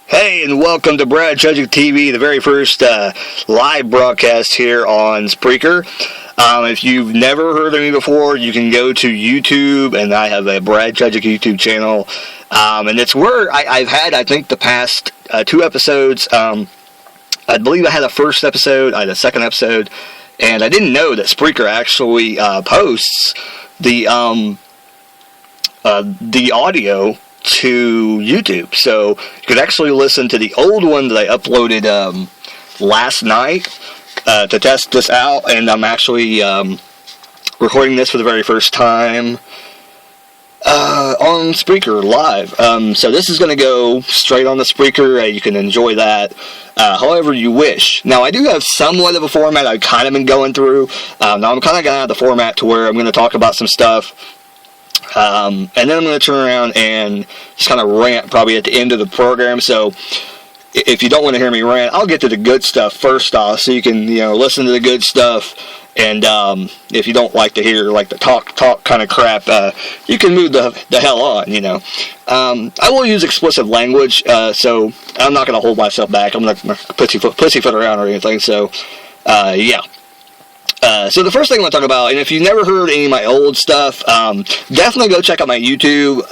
Hey, and welcome to Tragick TV, the very first live broadcast here on Spreaker. If you've never heard of me before, you can go to YouTube, and I have a Tragick YouTube channel. And it's where I've had, I think, the past 2 episodes. I believe I had a first episode, I had a second episode, and I didn't know that Spreaker actually posts the audio to YouTube, so you could actually listen to the old one that I uploaded last night to test this out, and I'm actually recording this for the very first time on Spreaker Live. So this is going to go straight on the Spreaker. You can enjoy that however you wish. Now, I do have somewhat of a format I've kind of been going through. Now I'm kind of going to have the format to where I'm going to talk about some stuff, and then I'm going to turn around and just kind of rant probably at the end of the program. So if you don't want to hear me rant, I'll get to the good stuff first off, so you can listen to the good stuff. And if you don't like to hear like the talk kind of crap, you can move the hell on. I will use explicit language, so I'm not going to hold myself back. I'm not going to pussyfoot around or anything. So yeah. So the first thing I want to talk about, and if you've never heard any of my old stuff, definitely go check out my YouTube,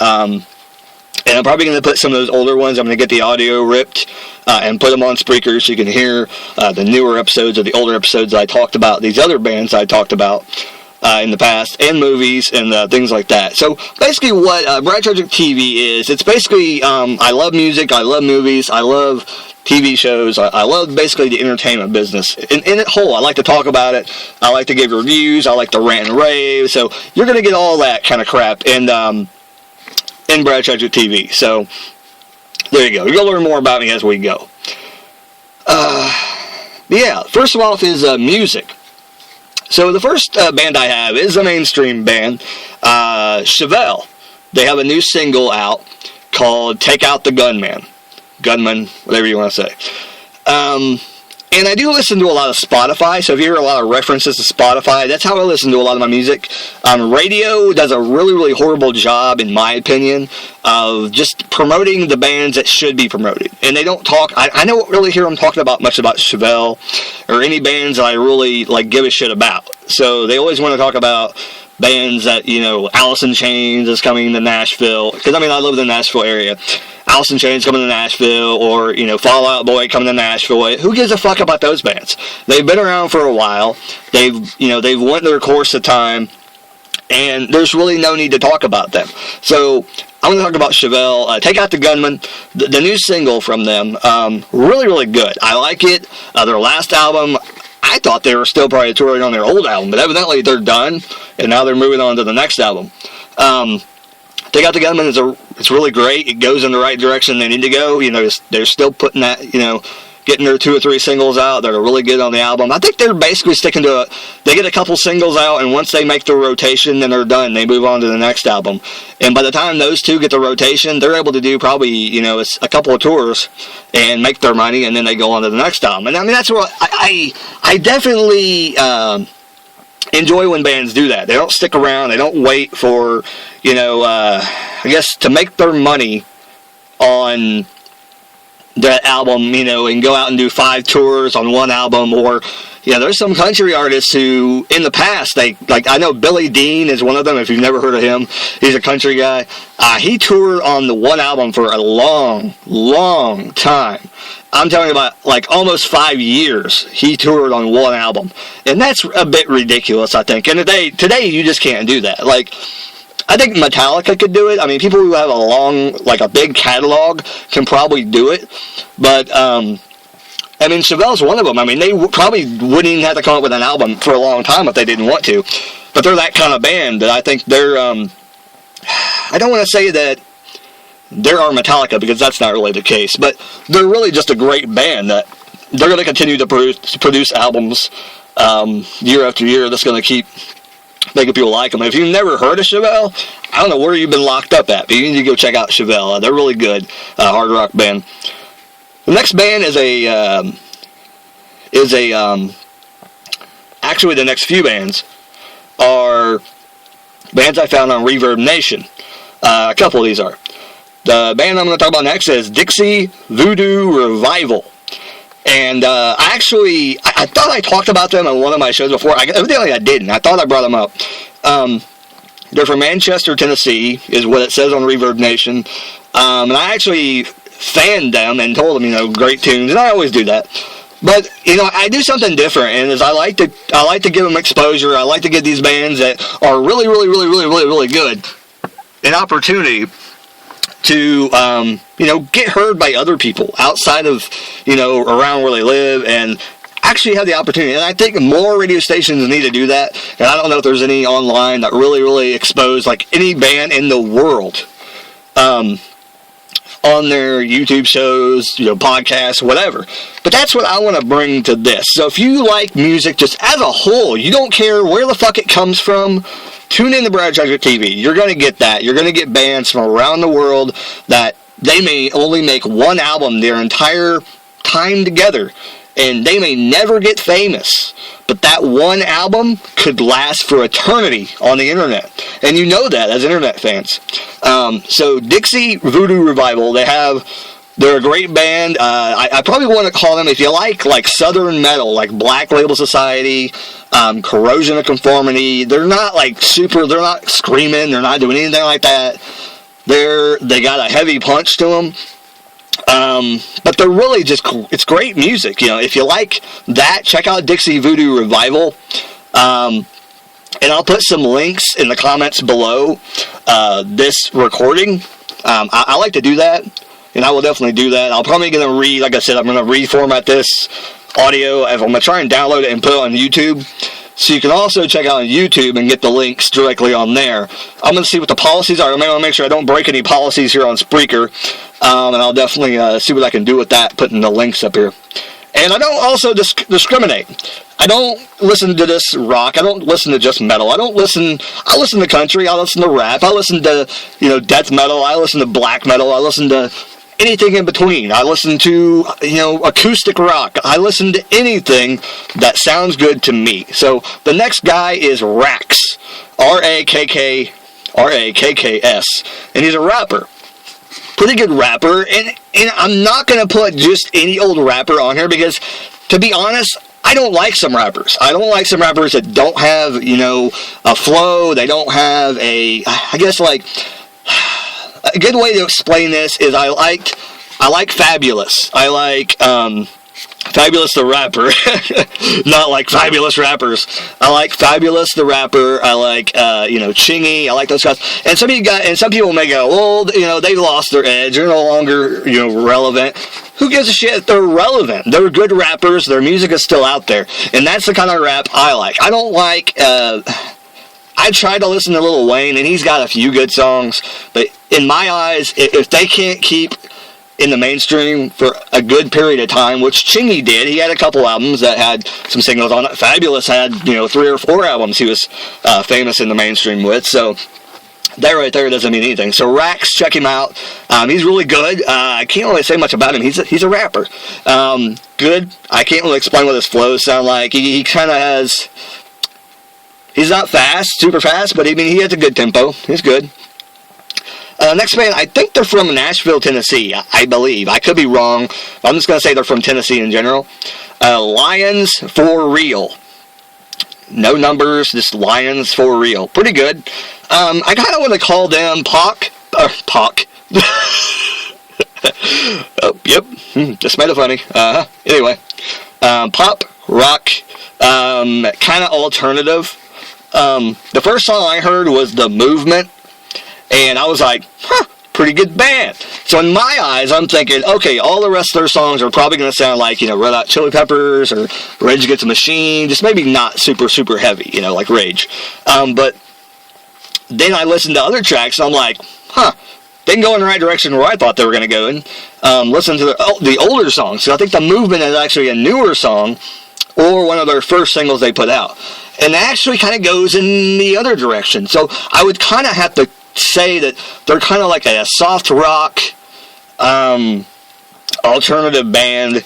and I'm probably going to put some of those older ones, I'm going to get the audio ripped, and put them on Spreaker so you can hear the newer episodes or the older episodes I talked about, these other bands I talked about in the past, and movies, and things like that. So basically what Tragick TV is, it's basically, I love music, I love movies, I love TV shows. I love basically the entertainment business. In it whole, I like to talk about it. I like to give reviews. I like to rant and rave. So you're going to get all that kind of crap in Tragick TV. So there you go. You'll learn more about me as we go. Yeah, first of all is music. So the first band I have is a mainstream band, Chevelle. They have a new single out called Take Out the Gunman, whatever you want to say. And I do listen to a lot of Spotify, so if you hear a lot of references to Spotify, that's how I listen to a lot of my music. Radio does a really, really horrible job, in my opinion, of just promoting the bands that should be promoted. And they don't talk, I don't really hear them talking much about Chevelle, or any bands that I really, give a shit about. So they always want to talk about bands that, Alice in Chains is coming to Nashville, because, I live in the Nashville area. Alice in Chains coming to Nashville, or, Fall Out Boy coming to Nashville. Who gives a fuck about those bands? They've been around for a while. They've went their course of time, and there's really no need to talk about them. So I'm going to talk about Chevelle. Take Out the Gunman, the new single from them. Really, really good. I like it. Their last album, I thought they were still probably touring on their old album, but evidently they're done, and now they're moving on to the next album. Take Out the Gunman it's really great. It goes in the right direction they need to go. They're still putting that, getting their 2 or 3 singles out that are really good on the album. I think they're basically sticking to it. They get a couple singles out, and once they make the rotation, then they're done. They move on to the next album. And by the time those two get the rotation, they're able to do probably, a couple of tours and make their money, and then they go on to the next album. And that's what I definitely enjoy when bands do that. They don't stick around. They don't wait for, I guess, to make their money on that album, and go out and do 5 tours on one album. Or, there's some country artists who, in the past, I know Billy Dean is one of them. If you've never heard of him, he's a country guy. He toured on the one album for a long, long time. I'm talking about, almost 5 years he toured on one album. And that's a bit ridiculous, I think. And today you just can't do that. I think Metallica could do it. People who have a big catalog can probably do it. But, Chevelle's one of them. They probably wouldn't even have to come up with an album for a long time if they didn't want to. But they're that kind of band that I think they're, I don't want to say that they're our Metallica, because that's not really the case. But they're really just a great band that they're going to continue to produce albums year after year. That's going to keep making people like them. If you've never heard of Chevelle, I don't know where you've been locked up at, but you need to go check out Chevelle. They're really good, hard rock band. The next band actually the next few bands are bands I found on Reverb Nation. A couple of these are. The band I'm going to talk about next is Dixie Voodoo Revival. And I thought I talked about them on one of my shows before. Evidently I didn't. I thought I brought them up. They're from Manchester, Tennessee, is what it says on Reverb Nation. And I actually fanned them and told them, great tunes. And I always do that. But, I do something different. And I like to give them exposure. I like to give these bands that are really, really, really, really, really, really good an opportunity to, get heard by other people outside of, around where they live and actually have the opportunity. And I think more radio stations need to do that. And I don't know if there's any online that really, really expose, any band in the world on their YouTube shows, podcasts, whatever. But that's what I want to bring to this. So if you like music just as a whole, you don't care where the fuck it comes from, tune in to Tragick TV. You're going to get that. You're going to get bands from around the world that they may only make one album their entire time together. And they may never get famous. But that one album could last for eternity on the internet. And you know that as internet fans. So Dixie Voodoo Revival, they're a great band. I probably want to call them, if you like Southern metal, like Black Label Society, Corrosion of Conformity. They're not they're not screaming, they're not doing anything like that. They got a heavy punch to them. But they're really it's great music. If you like that, check out Dixie Voodoo Revival. And I'll put some links in the comments below this recording. I like to do that, and I will definitely do that. I'm probably going to like I said, I'm going to reformat this audio. I'm going to try and download it and put it on YouTube. So you can also check out on YouTube and get the links directly on there. I'm going to see what the policies are. I'm going to make sure I don't break any policies here on Spreaker. And I'll definitely see what I can do with that, putting the links up here. And I don't also discriminate. I don't listen to this rock. I don't listen to just metal. I listen to country. I listen to rap. I listen to, death metal. I listen to black metal. I listen to anything in between. I listen to, acoustic rock. I listen to anything that sounds good to me. So the next guy is Rax. Rakks. And he's a rapper. Pretty good rapper. And I'm not going to put just any old rapper on here because, to be honest, I don't like some rappers. I don't like some rappers that don't have, a flow. They don't have a good way to explain this is I like Fabulous. I like Fabulous the rapper, not like Fabulous rappers. I like Fabulous the rapper. I like Chingy. I like those guys. And some people may go, well, they lost their edge. They're no longer relevant. Who gives a shit? They're relevant. They're good rappers. Their music is still out there, and that's the kind of rap I like. I don't like. I tried to listen to Lil Wayne, and he's got a few good songs, but in my eyes, if they can't keep in the mainstream for a good period of time, which Chingy did, he had a couple albums that had some singles on it. Fabulous had, 3 or 4 albums he was famous in the mainstream with, so that right there doesn't mean anything. So Rax, check him out. He's really good. I can't really say much about him. He's a rapper. Good. I can't really explain what his flows sound like. He kind of has... He's not fast, super fast, but he has a good tempo. He's good. Next band, I think they're from Nashville, Tennessee, I believe. I could be wrong. I'm just going to say they're from Tennessee in general. Lions for Real. No numbers, just Lions for Real. Pretty good. I kind of want to call them Pock. Oh, yep. Just made it funny. Anyway. Pop, rock, kind of alternative. The first song I heard was The Movement, and I was like, pretty good band. So in my eyes, I'm thinking, okay, all the rest of their songs are probably going to sound like, Red Hot Chili Peppers or Rage Against the Machine, just maybe not super, super heavy, like Rage. But then I listened to other tracks, and I'm like, didn't go in the right direction where I thought they were going to go in. Listen to the older songs. So I think The Movement is actually a newer song, or one of their first singles they put out. And it actually kind of goes in the other direction. So I would kind of have to say that they're kind of like a soft rock alternative band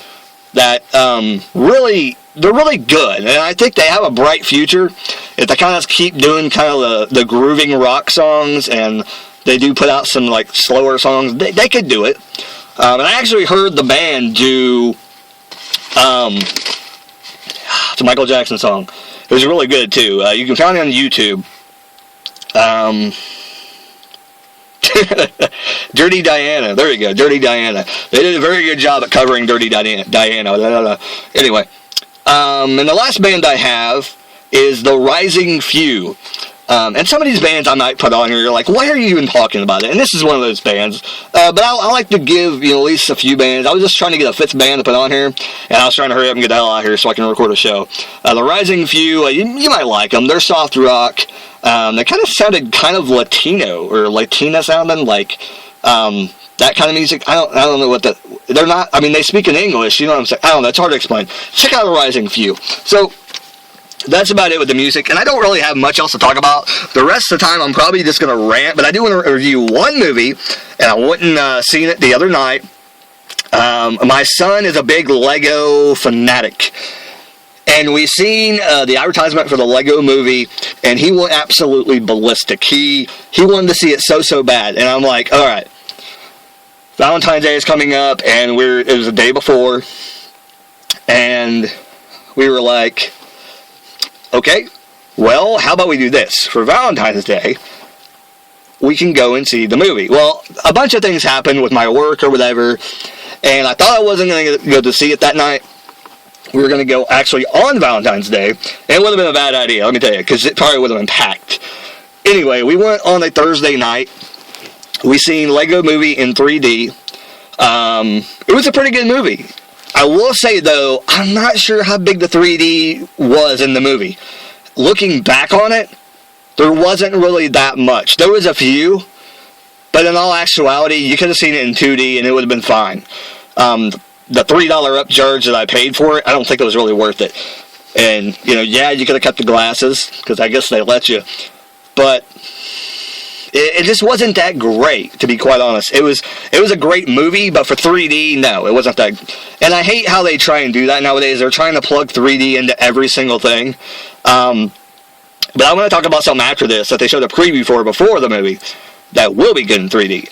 that they're really good. And I think they have a bright future if they kind of keep doing kind of the grooving rock songs and they do put out some like slower songs. They could do it. And I actually heard the band do it's a Michael Jackson song. It was really good too. You can find it on YouTube. Dirty Diana. There you go. Dirty Diana. They did a very good job at covering Dirty Diana. Anyway. And the last band I have is the Rising Few. And some of these bands I might put on here, you're like, why are you even talking about it? And this is one of those bands. But I like to give, at least a few bands. I was just trying to get a fifth band to put on here. And I was trying to hurry up and get the hell out of here so I can record a show. The Rising Few, you might like them. They're soft rock. They kind of sounded kind of Latino or Latina sounding, like that kind of music. I don't know what they're not. I mean, they speak in English. You know what I'm saying? I don't know. It's hard to explain. Check out the Rising Few. So that's about it with the music, and I don't really have much else to talk about. The rest of the time, I'm probably just going to rant, but I do want to review one movie, and I went and seen it the other night. My son is a big Lego fanatic, and we seen the advertisement for the Lego movie, and he went absolutely ballistic. He wanted to see it so bad, and I'm like, all right, Valentine's Day is coming up, and it was the day before, and we were like, okay, well, how about we do this? For Valentine's Day, we can go and see the movie. Well, a bunch of things happened with my work or whatever, and I thought I wasn't going to go to see it that night. We were going to go actually on Valentine's Day, and it would have been a bad idea, let me tell you, because it probably would have been packed. Anyway, we went on a Thursday night. We seen Lego Movie in 3D. It was a pretty good movie. I will say, though, I'm not sure how big the 3D was in the movie. Looking back on it, there wasn't really that much. There was a few, but in all actuality, you could have seen it in 2D and it would have been fine. The $3 upcharge that I paid for it, I don't think it was really worth it. And, you could have kept the glasses, because I guess they let you. But it just wasn't that great, to be quite honest. It was a great movie, but for 3D, no, it wasn't that. And I hate how they try and do that nowadays. They're trying to plug 3D into every single thing. But I want to talk about something after this that they showed a preview for before the movie that will be good in 3D.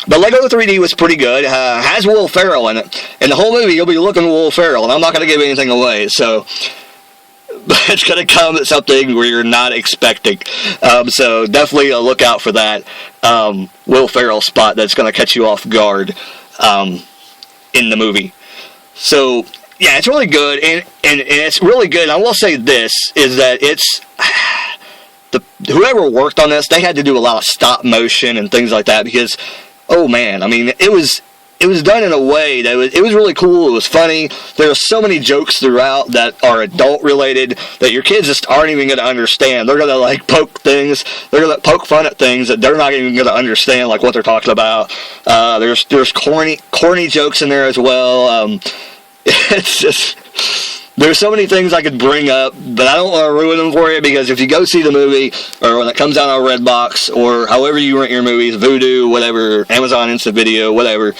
But Lego 3D was pretty good. Has Will Ferrell in it. And the whole movie, you'll be looking at Will Ferrell, and I'm not going to give anything away, so but it's going to come at something where you're not expecting. So definitely a look out for that Will Ferrell spot that's going to catch you off guard in the movie. So, yeah, it's really good, and it's really good. And I will say this, is that it's whoever worked on this, they had to do a lot of stop motion and things like that, because, oh man, I mean, it was done in a way that it was really cool. It was funny. There are so many jokes throughout that are adult related that your kids just aren't even going to understand. They're going to poke things. They're going to poke fun at things that they're not even going to understand, like what they're talking about. There's corny jokes in there as well. It's just, there's so many things I could bring up, but I don't want to ruin them for you, because if you go see the movie, or when it comes out on Redbox, or however you rent your movies, Vudu, whatever, Amazon Instant Video, whatever,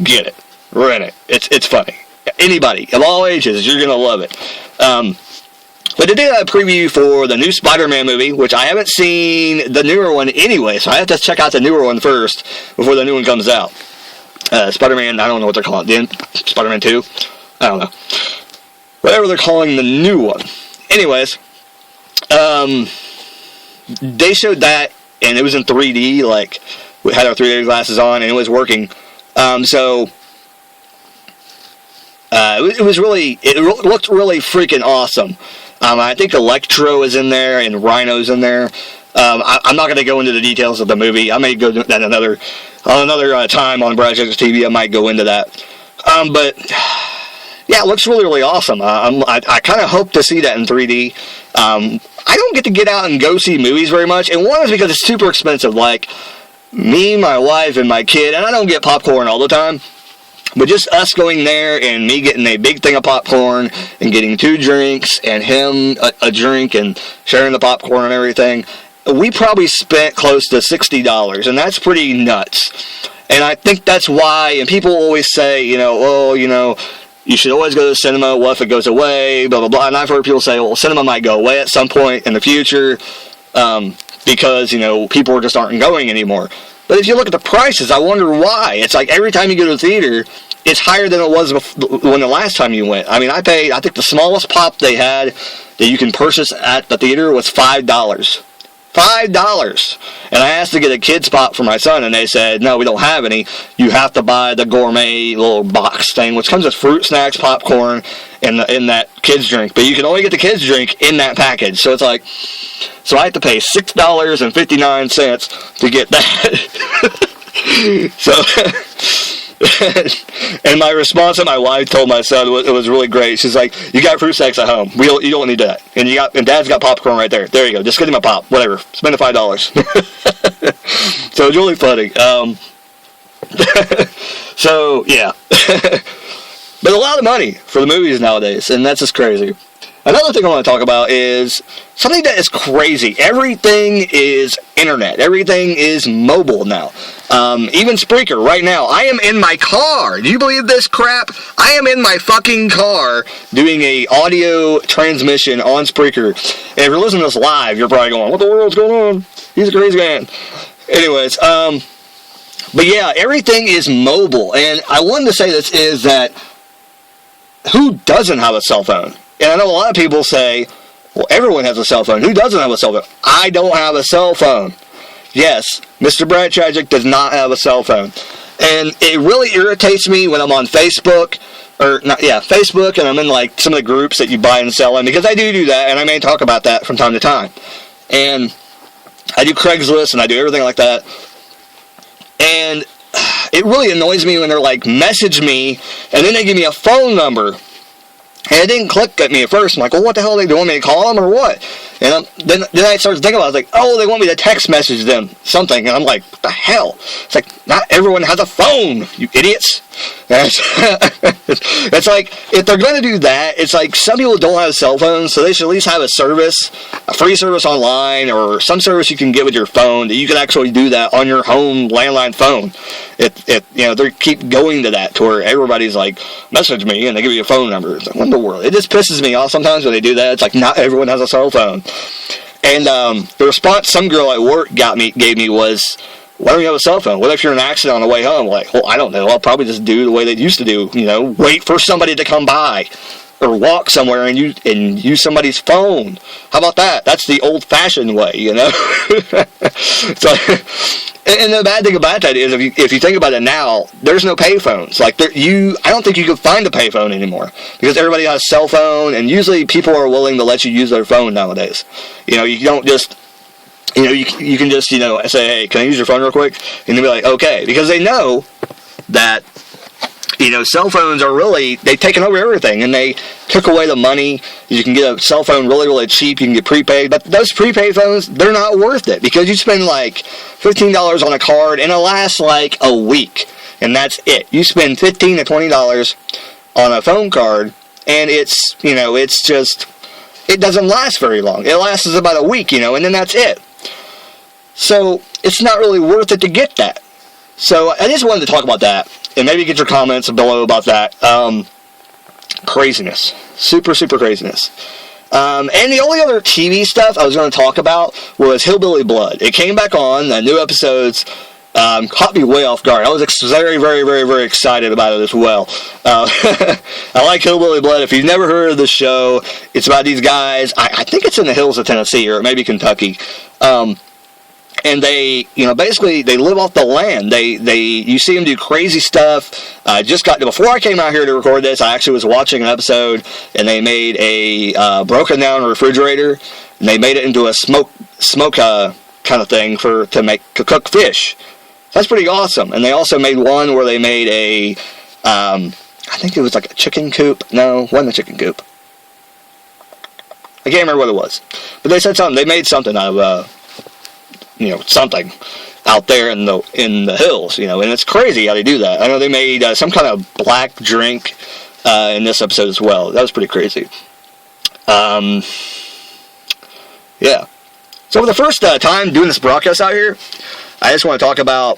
get it, rent it. It's funny. Anybody of all ages, you're gonna love it. But they did a preview for the new Spider-Man movie, which I haven't seen the newer one anyway, so I have to check out the newer one first before the new one comes out. Spider-Man, I don't know what they're calling it. Spider-Man 2? I don't know. Whatever they're calling the new one. Anyways, they showed that, and it was in 3D, like, we had our 3D glasses on, and it was working. So it looked really freaking awesome. I think Electro is in there and Rhino's in there. I'm not going to go into the details of the movie. I may go into that another time on Tragick TV. I might go into that. But yeah, it looks really, really awesome. I kind of hope to see that in 3D. I don't get out and go see movies very much, and one is because it's super expensive. Like, me, my wife, and my kid, and I don't get popcorn all the time, but just us going there and me getting a big thing of popcorn and getting 2 drinks and him a drink and sharing the popcorn and everything, we probably spent close to $60, and that's pretty nuts. And I think that's why, and people always say, you should always go to the cinema, what if it goes away, blah, blah, blah, and I've heard people say, well, cinema might go away at some point in the future. because, people just aren't going anymore. But if you look at the prices, I wonder why. It's like every time you go to the theater, it's higher than it was when the last time you went. I mean, I think the smallest pop they had that you can purchase at the theater was $5. $5. And I asked to get a kid's pop for my son, and they said, no, we don't have any. You have to buy the gourmet little box thing, which comes with fruit snacks, popcorn, and in that kid's drink. But you can only get the kid's drink in that package. So it's like, so I have to pay $6.59 to get that. So, and my response that my wife told my son it was really great. She's like, "You got fruit snacks at home. You don't need that. And Dad's got popcorn right there. There you go. Just get him a pop. Whatever. Spend the $5." So it's really funny. So yeah, but a lot of money for the movies nowadays, and that's just crazy. Another thing I want to talk about is something that is crazy. Everything is internet. Everything is mobile now. Even Spreaker right now. I am in my car. Do you believe this crap? I am in my fucking car doing a audio transmission on Spreaker. And if you're listening to this live, you're probably going, what the world's going on? He's a crazy man. Anyways, but yeah, everything is mobile. And I wanted to say this is that who doesn't have a cell phone? And I know a lot of people say, well, everyone has a cell phone. Who doesn't have a cell phone? I don't have a cell phone. Yes, Mr. Brad Tragick does not have a cell phone. And it really irritates me when I'm on Facebook, Facebook, and I'm in like some of the groups that you buy and sell in, because I do that, and I may talk about that from time to time. And I do Craigslist, and I do everything like that. And it really annoys me when they're like, message me, and then they give me a phone number. And it didn't click at me at first. I'm like, well, what the hell are they doing? Me to call them or what? And then I started thinking about it. I was like, oh, they want me to text message them something. And I'm like, what the hell? It's like, not everyone has a phone, you idiots. It's like, if they're going to do that, it's like some people don't have cell phones, so they should at least have a service, a free service online, or some service you can get with your phone that you can actually do that on your home landline phone. They keep going to that to where everybody's like, message me, and they give you a phone number. It's like, what in the world? It just pisses me off sometimes when they do that. It's like, not everyone has a cell phone. And the response some girl at work gave me was, why don't you have a cell phone? What if you're in an accident on the way home? Like, well, I don't know. I'll probably just do the way they used to do. Wait for somebody to come by, or walk somewhere and use somebody's phone. How about that? That's the old-fashioned way, So, and the bad thing about that is, if you think about it now, there's no payphones. Like, I don't think you can find a payphone anymore, because everybody has a cell phone, and usually people are willing to let you use their phone nowadays. You don't just. You can just, say, hey, can I use your phone real quick? And they'll be like, okay. Because they know that, cell phones are really, they've taken over everything. And they took away the money. You can get a cell phone really, really cheap. You can get prepaid. But those prepaid phones, they're not worth it. Because you spend like $15 on a card, and it lasts like a week. And that's it. You spend $15 to $20 on a phone card, and it's, it's just, it doesn't last very long. It lasts about a week, and then that's it. So, it's not really worth it to get that. So, I just wanted to talk about that, and maybe get your comments below about that. Craziness. Super, super craziness. And the only other TV stuff I was going to talk about was Hillbilly Blood. It came back on, the new episodes caught me way off guard. I was very, very, very, very excited about it as well. I like Hillbilly Blood. If you've never heard of the show, it's about these guys. I think it's in the hills of Tennessee, or maybe Kentucky. And they, basically they live off the land. You see them do crazy stuff. Before I came out here to record this, I actually was watching an episode, and they made a broken down refrigerator, and they made it into a smoke kind of thing to cook fish. That's pretty awesome. And they also made one where they made I think it was like a chicken coop. No, it wasn't a chicken coop. I can't remember what it was. But they said something. They made something out of something out there in the hills, and it's crazy how they do that. I know they made some kind of black drink in this episode as well. That was pretty crazy. Yeah. So for the first time doing this broadcast out here, I just want to talk about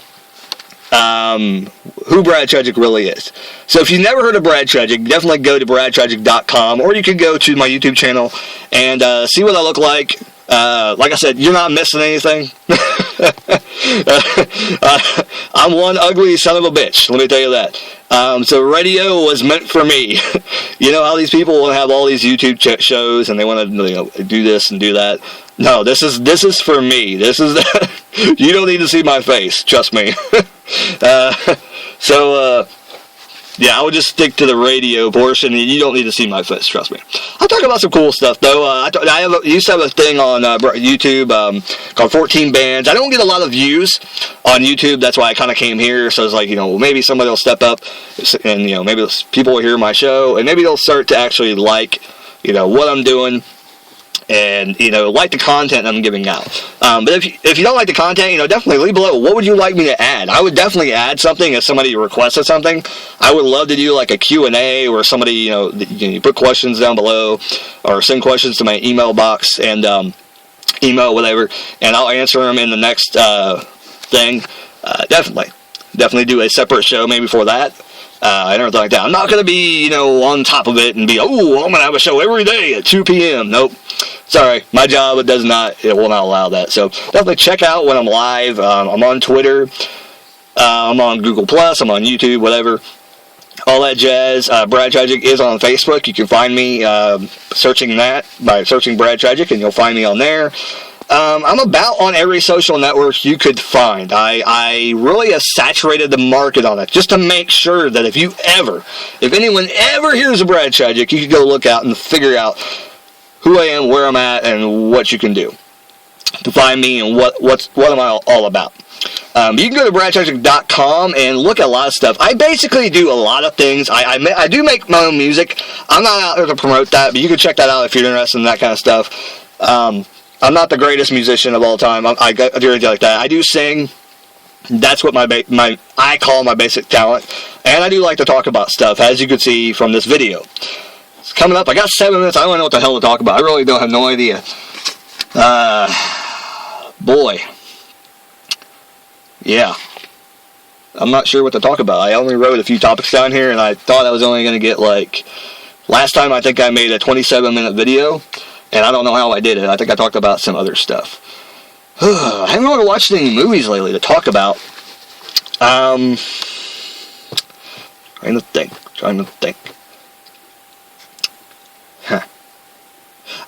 who Brad Tragick really is. So if you've never heard of Brad Tragick, definitely go to bradtragick.com, or you can go to my YouTube channel and see what I look like Like I said, you're not missing anything. I'm one ugly son of a bitch, let me tell you that. So radio was meant for me. You know how these people want to have all these YouTube shows and they want to do this and do that. No, this is for me. This is you don't need to see my face, trust me. Yeah, I would just stick to the radio portion. You don't need to see my face, trust me. I'll talk about some cool stuff, though. I used to have a thing on YouTube called 14 Bands. I don't get a lot of views on YouTube. That's why I kind of came here. So it's like, maybe somebody will step up and, maybe people will hear my show. And maybe they'll start to actually like, what I'm doing. And, like the content I'm giving out. But if you don't like the content, definitely leave below. What would you like me to add? I would definitely add something if somebody requested something. I would love to do like a Q&A where somebody, you put questions down below or send questions to my email box and email whatever. And I'll answer them in the next thing. Definitely do a separate show maybe for that. And everything like that. I'm not going to be, on top of it and be, I'm going to have a show every day at 2 p.m. Nope. Sorry. My job, it will not allow that. So definitely check out when I'm live. I'm on Twitter. I'm on Google+. I'm on YouTube, whatever. All that jazz. Brad Tragick is on Facebook. You can find me searching that by searching Brad Tragick, and you'll find me on there. I'm about on every social network you could find. I really have saturated the market on it just to make sure that if anyone ever hears of Brad Tragick, you can go look out and figure out who I am, where I'm at, and what you can do to find me and what am I all about. You can go to bradtragick.com and look at a lot of stuff. I basically do a lot of things. I do make my own music. I'm not out there to promote that, but you can check that out if you're interested in that kind of stuff. I'm not the greatest musician of all time. I do anything like that. I do sing. That's what I call my basic talent. And I do like to talk about stuff, as you can see from this video. It's coming up. I got 7 minutes. I don't know what the hell to talk about. I really don't have no idea. Boy. Yeah. I'm not sure what to talk about. I only wrote a few topics down here, and I thought I was only going to get last time I think I made a 27-minute video. And I don't know how I did it. I think I talked about some other stuff. I haven't really watched any movies lately to talk about. Trying to think. Huh.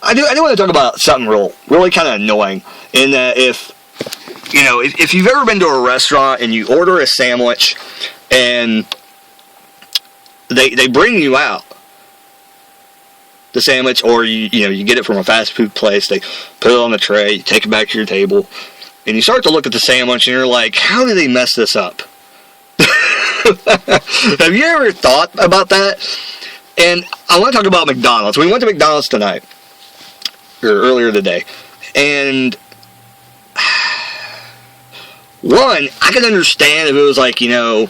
I do want to talk about something really kind of annoying. In that if you've ever been to a restaurant and you order a sandwich and they bring you out the sandwich, or you get it from a fast food place, they put it on the tray, you take it back to your table, and you start to look at the sandwich and you're like, how did they mess this up? Have you ever thought about that? And I want to talk about McDonald's. We went to McDonald's tonight, or earlier today, and one, I could understand if it was like, I don't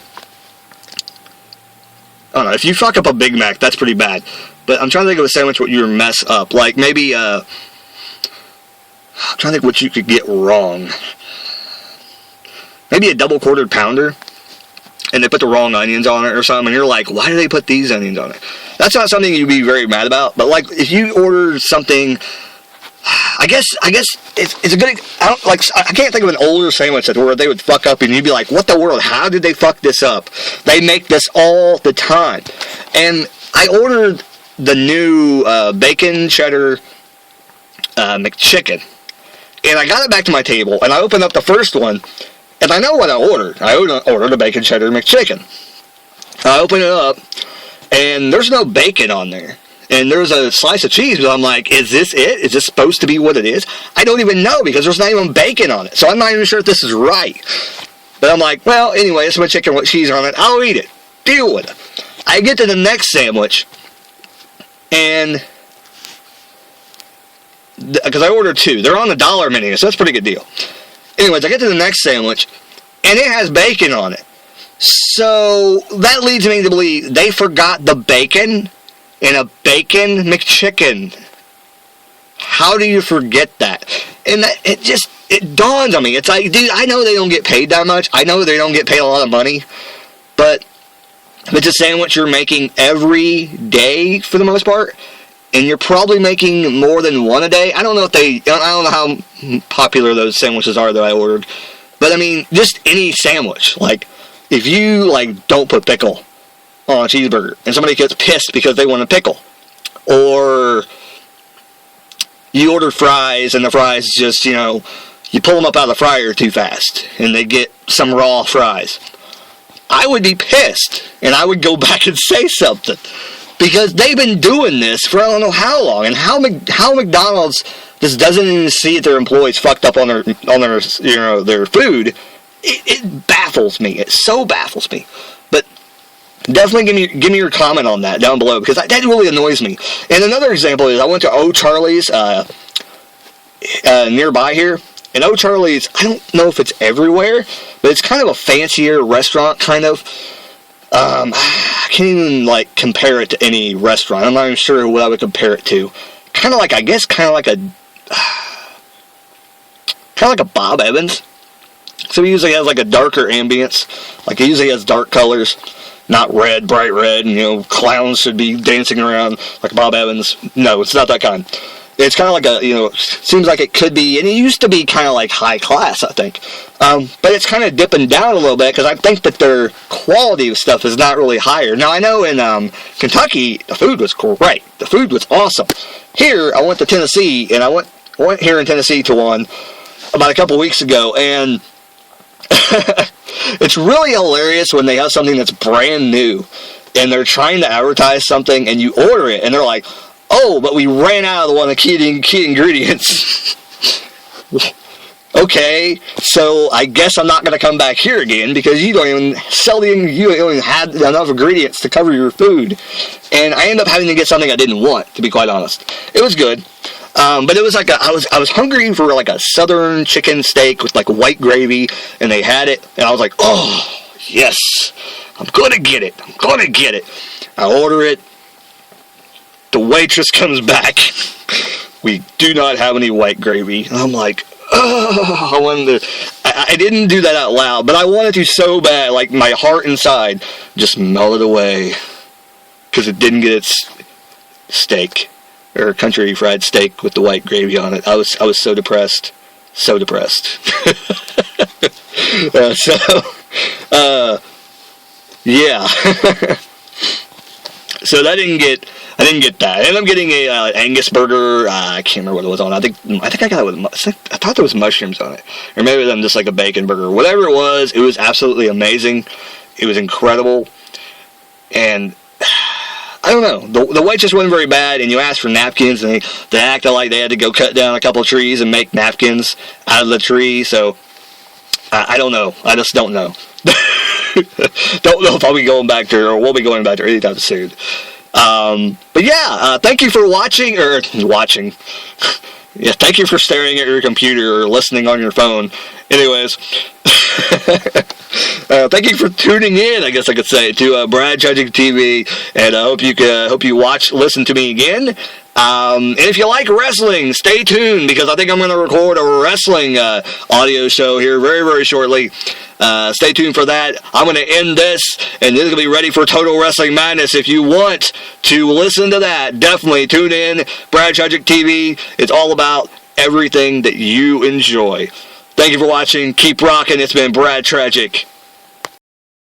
know, if you fuck up a Big Mac, that's pretty bad. But I'm trying to think of a sandwich what you would mess up. Like maybe, I'm trying to think what you could get wrong. Maybe a double quartered pounder, and they put the wrong onions on it or something, and you're like, why do they put these onions on it? That's not something you'd be very mad about. But like, if you order something, I guess it's a good. I can't think of an older sandwich where they would fuck up, and you'd be like, what the world? How did they fuck this up? They make this all the time, and I ordered the new bacon cheddar McChicken, and I got it back to my table, and I opened up the first one, and I know what I ordered. I ordered a bacon cheddar McChicken. I open it up, and there's no bacon on there, and there's a slice of cheese, but I'm like, is this it? Is this supposed to be what it is? I don't even know, because there's not even bacon on it, so I'm not even sure if this is right. But I'm like, well, anyway, it's my chicken with cheese on it. I'll eat it. Deal with it. I get to the next sandwich, and because I ordered 2. They're on the $1 menu, so that's a pretty good deal. Anyways, I get to the next sandwich, and it has bacon on it. So that leads me to believe they forgot the bacon in a bacon McChicken. How do you forget that? And it dawns on me. It's like, dude, I know they don't get paid that much. I know they don't get paid a lot of money. But if it's a sandwich you're making every day for the most part, and you're probably making more than one a day. I don't know how popular those sandwiches are that I ordered, but I mean, just any sandwich. Like, if you, like, don't put pickle on a cheeseburger, and somebody gets pissed because they want a pickle, or you order fries, and the fries just, you pull them up out of the fryer too fast, and they get some raw fries. I would be pissed, and I would go back and say something. Because they've been doing this for I don't know how long, and how McDonald's just doesn't even see their employees fucked up on their their food. It baffles me. It so baffles me. But definitely give me your comment on that down below, because that really annoys me. And another example is I went to O'Charlie's nearby here. And O'Charlie's, I don't know if it's everywhere, but it's kind of a fancier restaurant, kind of. I can't even, like, compare it to any restaurant. I'm not even sure what I would compare it to. Kind of like a Bob Evans. So he usually has, like, a darker ambience. Like, he usually has dark colors, not red, bright red, and, clowns should be dancing around like Bob Evans. No, it's not that kind. It's kind of like seems like it could be, and it used to be kind of like high class, I think. But it's kind of dipping down a little bit, because I think that their quality of stuff is not really higher. Now, I know in Kentucky, the food was great. The food was awesome. Here, I went to Tennessee, and I went here in Tennessee to one about a couple weeks ago, and it's really hilarious when they have something that's brand new, and they're trying to advertise something, and you order it, and they're like, oh, but we ran out of the key ingredients. Okay, so I guess I'm not going to come back here again, because you don't even have enough ingredients to cover your food. And I ended up having to get something I didn't want, to be quite honest. It was good. But it was like I was hungry for like a southern chicken steak with like white gravy, and they had it, and I was like, oh, yes, I'm going to get it. I order it. The waitress comes back. We do not have any white gravy. And I'm like, oh, I didn't do that out loud, but I wanted to so bad. Like, my heart inside just melted away, because it didn't get its steak, or country fried steak with the white gravy on it. I was so depressed. So depressed. Yeah. So I didn't get that. I ended up getting a Angus burger. I can't remember what it was on. I think I got it with. I thought there was mushrooms on it, or maybe them just like a bacon burger. Whatever it was absolutely amazing. It was incredible, and I don't know. The waitress wasn't very bad, and you asked for napkins, and they acted like they had to go cut down a couple of trees and make napkins out of the tree. So I don't know. I just don't know. Don't know if I'll be going back there, or we'll be going back there anytime soon. But yeah, thank you for watching. Yeah, thank you for staring at your computer or listening on your phone. Anyways, thank you for tuning in, I guess I could say, to Brad Tragick TV, and I hope you listen to me again. And if you like wrestling, stay tuned, because I think I'm going to record a wrestling audio show here very, very shortly. Stay tuned for that. I'm going to end this, and this is going to be ready for Total Wrestling Madness. If you want to listen to that, definitely tune in. Brad Tragick TV. It's all about everything that you enjoy. Thank you for watching. Keep rocking. It's been Brad Tragick.